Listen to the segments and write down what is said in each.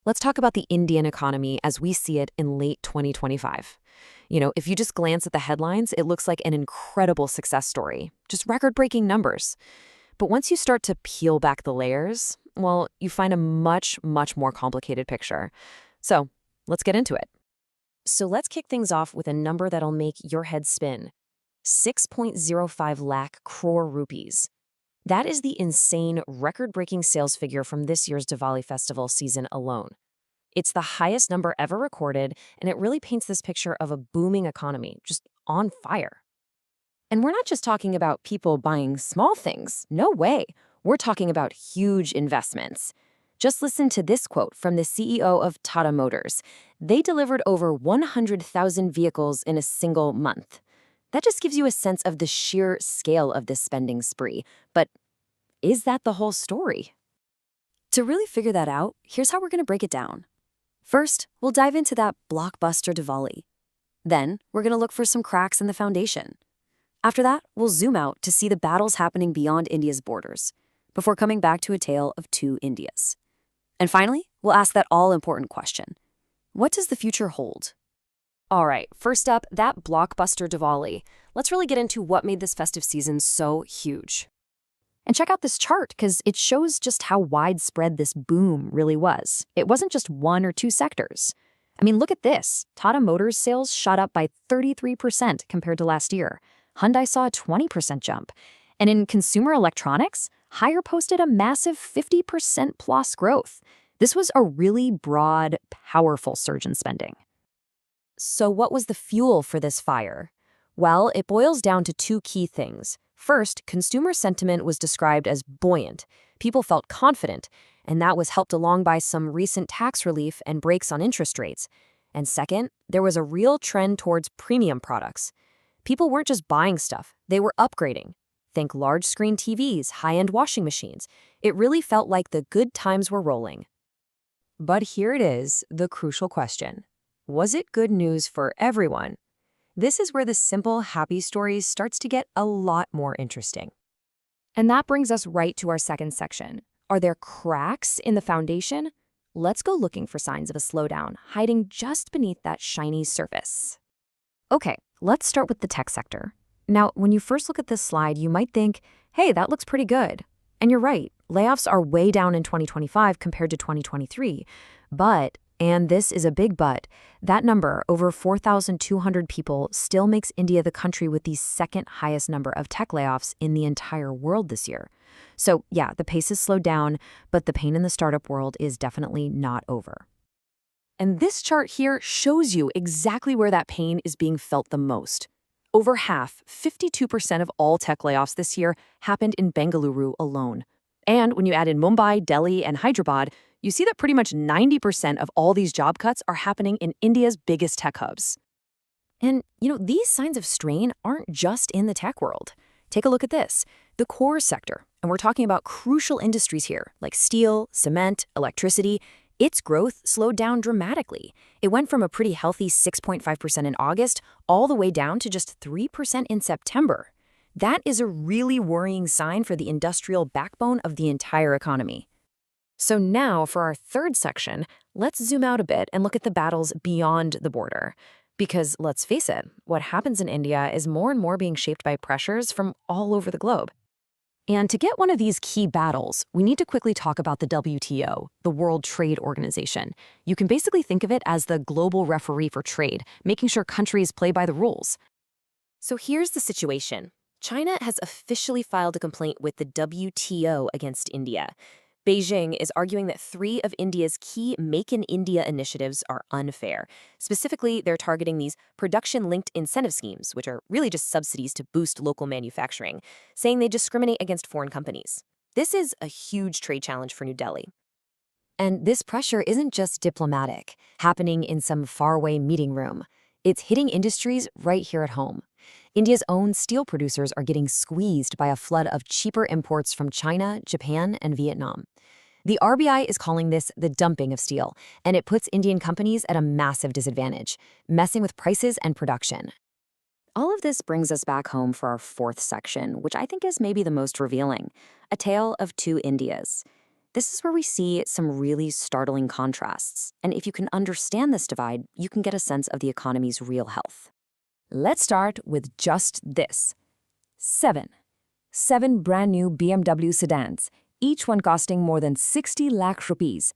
Let's talk about the Indian economy as we see it in late 2025. If you just glance at the headlines, it looks like an incredible success story, just record-breaking numbers. But once you start to peel back the layers, well, you find a much, much more complicated picture. So let's get into it. So let's kick things off with a number that'll make your head spin. 6.05 lakh crore rupees. That is the insane, record-breaking sales figure from this year's Diwali festival season alone. It's the highest number ever recorded, and it really paints this picture of a booming economy, just on fire. And we're not just talking about people buying small things. No way. We're talking about huge investments. Just listen to this quote from the CEO of Tata Motors. They delivered over 100,000 vehicles in a single month. That just gives you a sense of the sheer scale of this spending spree. But is that the whole story? To really figure that out, here's how we're going to break it down. First, we'll dive into that blockbuster Diwali. Then, we're going to look for some cracks in the foundation. After that, we'll zoom out to see the battles happening beyond India's borders, before coming back to a tale of two Indias. And finally, we'll ask that all-important question. What does the future hold? All right, first up, that blockbuster Diwali. Let's really get into what made this festive season so huge. And check out this chart, because it shows just how widespread this boom really was. It wasn't just one or two sectors. I mean, look at this. Tata Motors sales shot up by 33% compared to last year. Hyundai saw a 20% jump. And in consumer electronics, Haier posted a massive 50% plus growth. This was a really broad, powerful surge in spending. So what was the fuel for this fire? Well, it boils down to two key things. First, consumer sentiment was described as buoyant. People felt confident, and that was helped along by some recent tax relief and breaks on interest rates. And second, there was a real trend towards premium products. People weren't just buying stuff, they were upgrading. Think large-screen TVs, high-end washing machines. It really felt like the good times were rolling. But here it is, the crucial question. Was it good news for everyone? This is where the simple, happy stories starts to get a lot more interesting. And that brings us right to our second section. Are there cracks in the foundation? Let's go looking for signs of a slowdown, hiding just beneath that shiny surface. Okay, let's start with the tech sector. Now, when you first look at this slide, you might think, hey, that looks pretty good. And you're right, layoffs are way down in 2025 compared to 2023. But, and this is a big but, that number, over 4,200 people, still makes India the country with the second highest number of tech layoffs in the entire world this year. So yeah, the pace has slowed down, but the pain in the startup world is definitely not over. And this chart here shows you exactly where that pain is being felt the most. Over half, 52% of all tech layoffs this year happened in Bengaluru alone. And when you add in Mumbai, Delhi, and Hyderabad, you see that pretty much 90% of all these job cuts are happening in India's biggest tech hubs. And, these signs of strain aren't just in the tech world. Take a look at this, the core sector. And we're talking about crucial industries here, like steel, cement, electricity. Its growth slowed down dramatically. It went from a pretty healthy 6.5% in August all the way down to just 3% in September. That is a really worrying sign for the industrial backbone of the entire economy. So now, for our third section, let's zoom out a bit and look at the battles beyond the border. Because let's face it, what happens in India is more and more being shaped by pressures from all over the globe. And to get one of these key battles, we need to quickly talk about the WTO, the World Trade Organization. You can basically think of it as the global referee for trade, making sure countries play by the rules. So here's the situation. China has officially filed a complaint with the WTO against India. Beijing is arguing that 3 of India's key Make in India initiatives are unfair. Specifically, they're targeting these production-linked incentive schemes, which are really just subsidies to boost local manufacturing, saying they discriminate against foreign companies. This is a huge trade challenge for New Delhi. And this pressure isn't just diplomatic, happening in some faraway meeting room. It's hitting industries right here at home. India's own steel producers are getting squeezed by a flood of cheaper imports from China, Japan, and Vietnam. The RBI is calling this the dumping of steel, and it puts Indian companies at a massive disadvantage, messing with prices and production. All of this brings us back home for our fourth section, which I think is maybe the most revealing, a tale of two Indias. This is where we see some really startling contrasts. And if you can understand this divide, you can get a sense of the economy's real health. Let's start with just this. 7 brand new BMW sedans, each one costing more than 60 lakh rupees.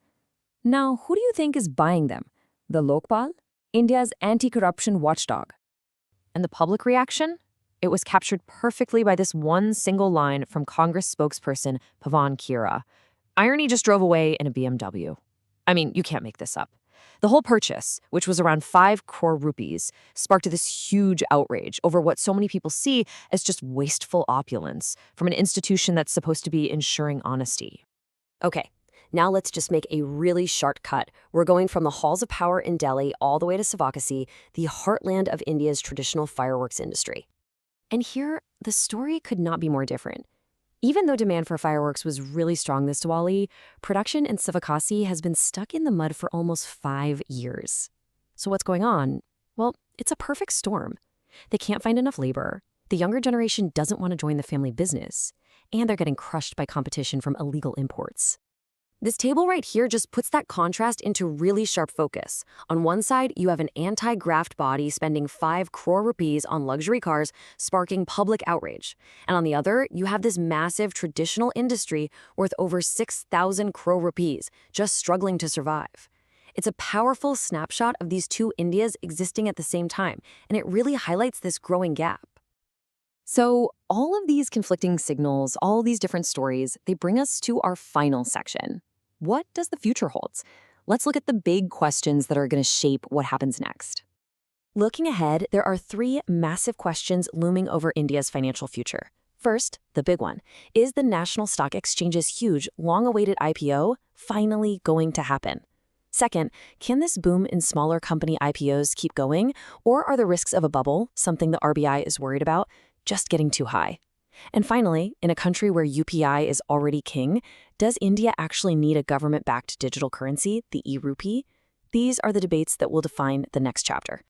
Now, who do you think is buying them? The Lokpal, India's anti-corruption watchdog. And the public reaction? It was captured perfectly by this one single line from Congress spokesperson Pavan Kira. Irony just drove away in a BMW. I mean, you can't make this up. The whole purchase, which was around 5 crore rupees, sparked this huge outrage over what so many people see as just wasteful opulence from an institution that's supposed to be ensuring honesty. Okay, now let's just make a really sharp cut. We're going from the halls of power in Delhi all the way to Savakasi, the heartland of India's traditional fireworks industry. And here, the story could not be more different. Even though demand for fireworks was really strong this Diwali, production in Savakasi has been stuck in the mud for almost 5 years. So what's going on? Well, it's a perfect storm. They can't find enough labor, the younger generation doesn't want to join the family business, and they're getting crushed by competition from illegal imports. This table right here just puts that contrast into really sharp focus. On one side, you have an anti-graft body spending 5 crore rupees on luxury cars, sparking public outrage. And on the other, you have this massive traditional industry worth over 6,000 crore rupees, just struggling to survive. It's a powerful snapshot of these two Indias existing at the same time, and it really highlights this growing gap. So all of these conflicting signals, all these different stories, they bring us to our final section. What does the future hold? Let's look at the big questions that are going to shape what happens next. Looking ahead, there are 3 massive questions looming over India's financial future. First, the big one. Is the National Stock Exchange's huge, long-awaited IPO finally going to happen? Second, can this boom in smaller company IPOs keep going, or are the risks of a bubble, something the RBI is worried about, just getting too high? And finally, in a country where UPI is already king, does India actually need a government-backed digital currency, the e-rupee? These are the debates that will define the next chapter.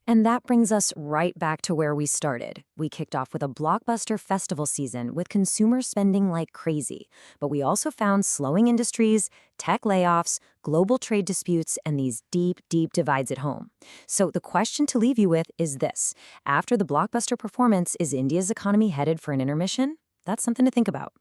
And that brings us right back to where we started. We kicked off with a blockbuster festival season with consumers spending like crazy. But we also found slowing industries, tech layoffs, global trade disputes, and these deep, deep divides at home. So the question to leave you with is this. After the blockbuster performance, is India's economy headed for an intermission? That's something to think about.